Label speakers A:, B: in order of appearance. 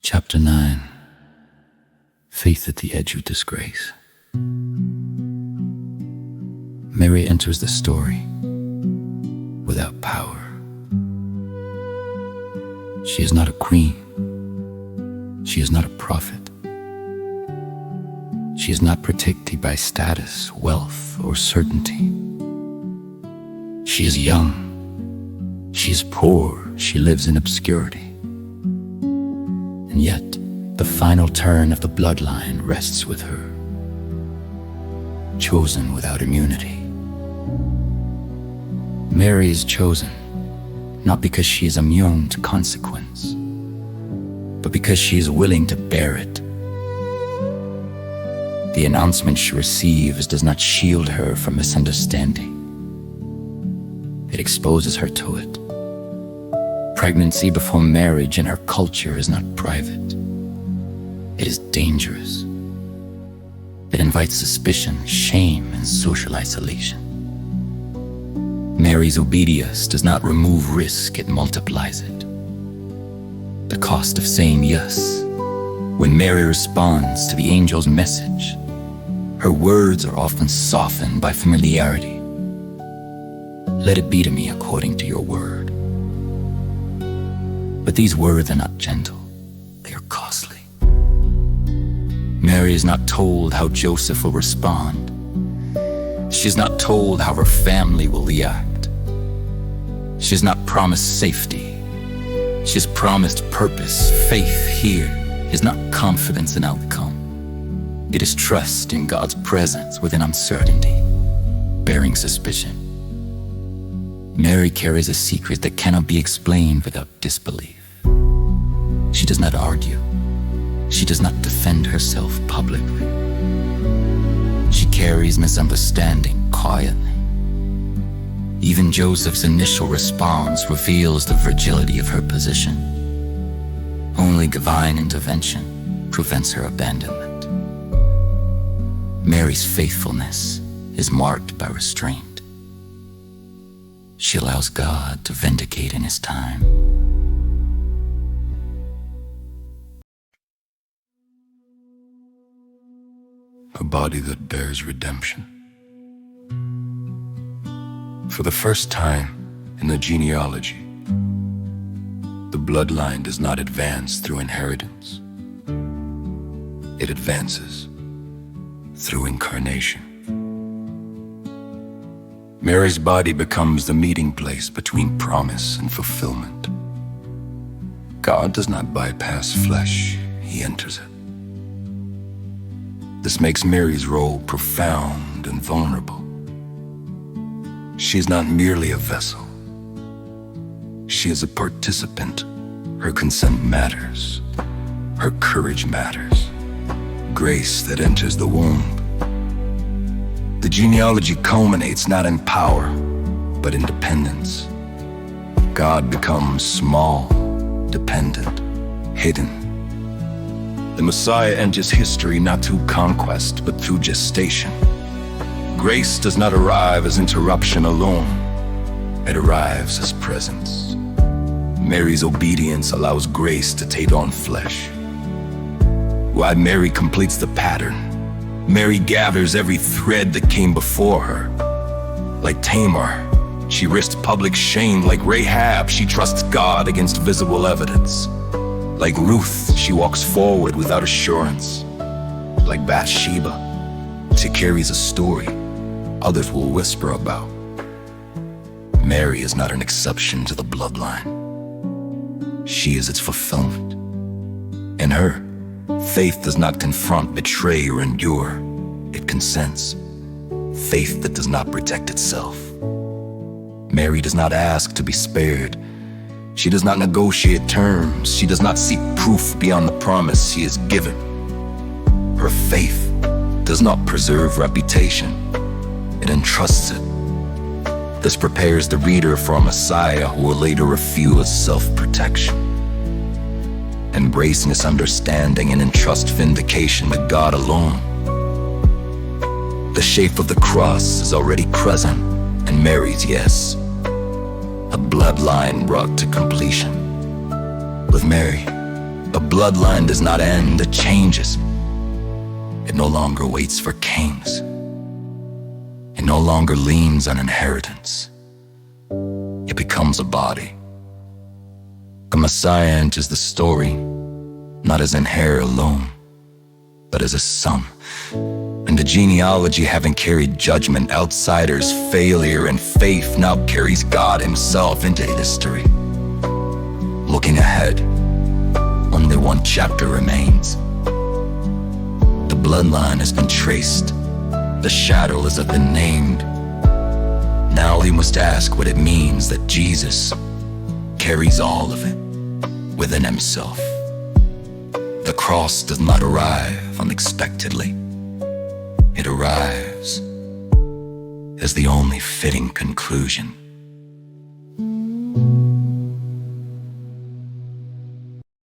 A: Chapter 9. Faith at the Edge of Disgrace. Mary enters the story without power. She is not a queen. She is not a prophet. She is not protected by status, wealth, or certainty. She is young. She is poor. She lives in obscurity. And yet, the final turn of the bloodline rests with her, chosen without immunity. Mary is chosen, not because she is immune to consequence, but because she is willing to bear it. The announcement she receives does not shield her from misunderstanding. It exposes her to it. Pregnancy before marriage in her culture is not private. It is dangerous. It invites suspicion, shame, and social isolation. Mary's obedience does not remove risk, it multiplies it. The cost of saying yes. When Mary responds to the angel's message, her words are often softened by familiarity. Let it be to me according to your word. But these words are not gentle, they are costly. Mary is not told how Joseph will respond. She is not told how her family will react. She is not promised safety. She is promised purpose. Faith here is not confidence in outcome. It is trust in God's presence within uncertainty, bearing suspicion. Mary carries a secret that cannot be explained without disbelief. She does not argue. She does not defend herself publicly. She carries misunderstanding quietly. Even Joseph's initial response reveals the fragility of her position. Only divine intervention prevents her abandonment. Mary's faithfulness is marked by restraint. She allows God to vindicate in His time. A body that bears redemption. For the first time in the genealogy, the bloodline does not advance through inheritance. It advances through incarnation. Mary's body becomes the meeting place between promise and fulfillment. God does not bypass flesh, He enters it. This makes Mary's role profound and vulnerable. She is not merely a vessel. She is a participant. Her consent matters. Her courage matters. Grace that enters the womb. The genealogy culminates not in power, but in dependence. God becomes small, dependent, hidden. The Messiah enters history not through conquest, but through gestation. Grace does not arrive as interruption alone. It arrives as presence. Mary's obedience allows grace to take on flesh. While Mary completes the pattern, Mary gathers every thread that came before her. Like Tamar, she risked public shame. Like Rahab, she trusts God against visible evidence. Like Ruth, she walks forward without assurance. Like Bathsheba, she carries a story others will whisper about. Mary is not an exception to the bloodline. She is its fulfillment. In her, faith does not confront, betray, or endure. It consents. Faith that does not protect itself. Mary does not ask to be spared. She does not negotiate terms. She does not seek proof beyond the promise she is given. Her faith does not preserve reputation. It entrusts it. This prepares the reader for a Messiah who will later refuse self-protection. Embrace misunderstanding and entrust vindication to God alone. The shape of the cross is already present in Mary's yes. A bloodline brought to completion. With Mary, A bloodline does not end, it changes. It no longer waits for kings. It no longer leans on inheritance. It becomes a body. A Messiah enters the story, not as an heir alone, but as a son. And the genealogy, having carried judgment, outsiders, failure, and faith, now carries God himself into history. Looking ahead, only one chapter remains. The bloodline has been traced. The shadows have been named. Now we must ask what it means that Jesus carries all of it within himself. The cross does not arrive unexpectedly. It arrives as the only fitting conclusion